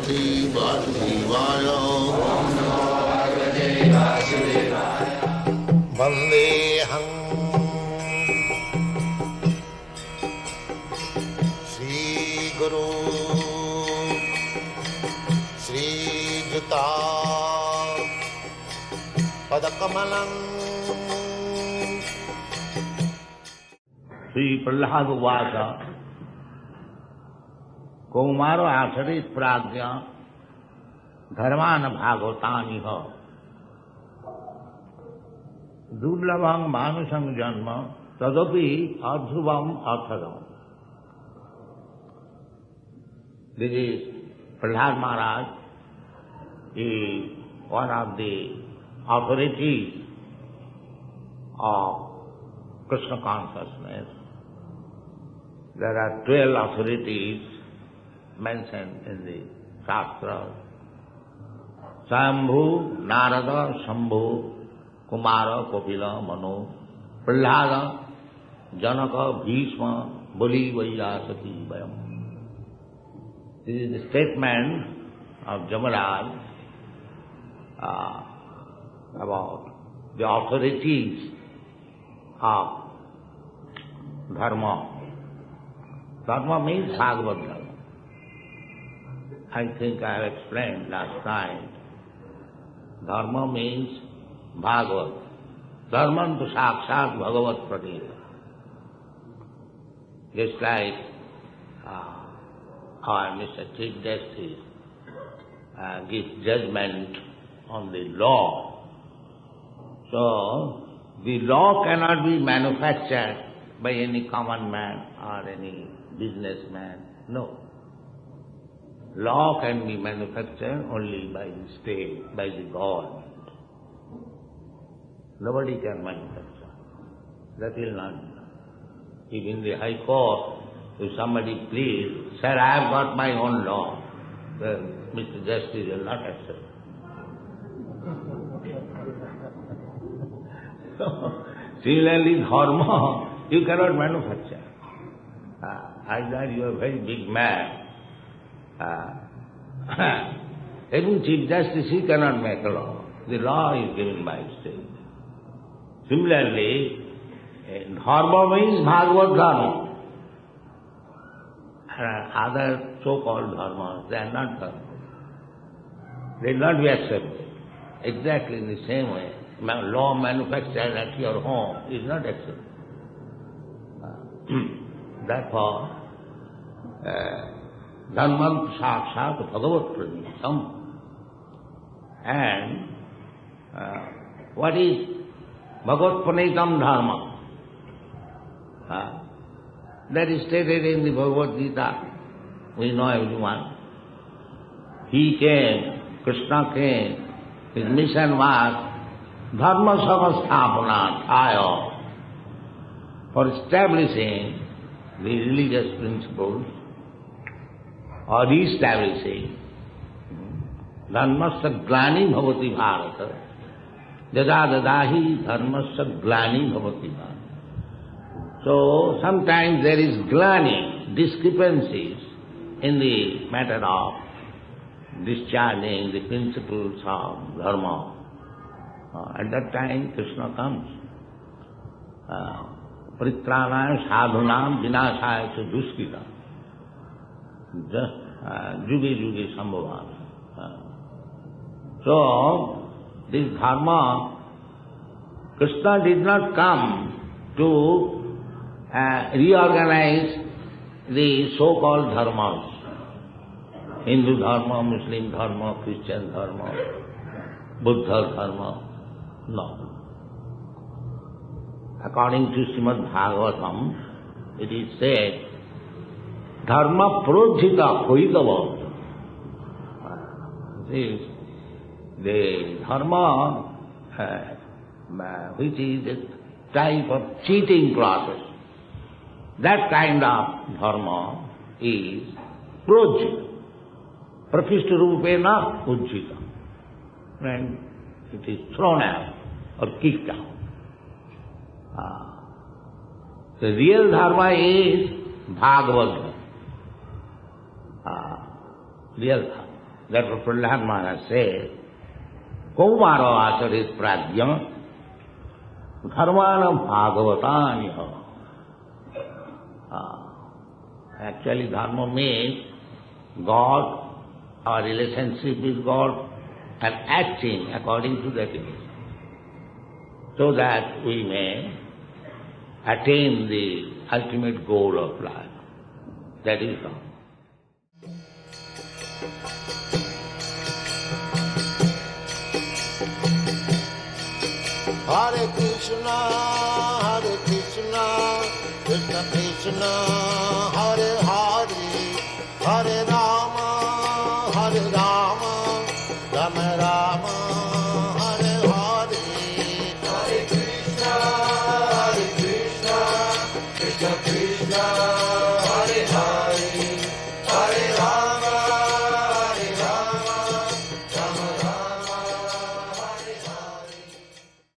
भगवते वासुदेवाय वन्देऽहं श्रीगुरो श्रीयुता पदकमलं। श्री प्रहलाद उवाच कौमारो आचरित प्राज्ञ धर्मान भागवतानिह दुर्लभं मानुषं जन्म तदपि अध्रुवम अर्थदम। This is Prahlad Maharaj is one of the authorities of Krishna consciousness. There are 12 authorities mentioned in the Shastras. Swayambhu, Narada, Shambhu, Kumara, Kapila, Manu, Prahlada, Janaka, Bhishma, Bali, Vaiyasaki, Vayam. This is the statement of Jamaraj about the authorities of Dharma. Dharma means Bhagavad Dharma. I think I have explained last night. Dharma means Bhagavad. Dharman to Sakshat Bhagavat Pratita. Just like our Mr. Chief Justice gives judgment on the law. So, the law cannot be manufactured by any common man or any businessman. No. Law can be manufactured only by the state, by the government. Nobody can manufacture. That will not be done. If in the High Court, if somebody pleads, sir, I have got my own law, then Mr. Justice will not accept. So, similarly, dharma, you cannot manufacture. Either you are a very big man, even Chief Justice, he cannot make a law. The law is given by state. Similarly, dharma means Bhagavad Dharma. Other so-called dharmas, they are not dharma. They will not be accepted. Exactly in the same way, law manufactured at your home is not accepted. Therefore, Dharman Sakshat Bhagavat Pranitam. And what is Bhagavat Pranitam Dharma? That is stated in the Bhagavad Gita. We know everyone. He came, Krishna came, his mission was Dharma Samasthapanat Aya, for establishing the religious principles or re-establishing Dharmasya glani bhavati bharata yada dadahi dharmasya glani bhavati bharata. So, sometimes there is glani, discrepancies in the matter of discharging the principles of dharma. At that time, Krishna comes. Pritranam sadhunam vinashaya cha duskita. Juge juge sambhavana. So, this dharma, Krishna did not come to reorganize the so-called dharmas. Hindu dharma, Muslim dharma, Christian dharma, Buddha dharma. No. According to Srimad Bhagavatam, it is said, dharma projita hoitava. This is the dharma which is a type of cheating process. That kind of dharma is projita. Prafishta rupena ujjita. And it is thrown out or kicked out. The real dharma is Bhagavad. Real dharma. Therefore Prahlad Maharaj said, Kaumaro asarit prajna dharmanam bhagavataniha. Actually dharma means God, our relationship with God, and acting according to that image, so that we may attain the ultimate goal of life. That is all. Hare Krishna, Krishna Krishna, Hare Hare, Hare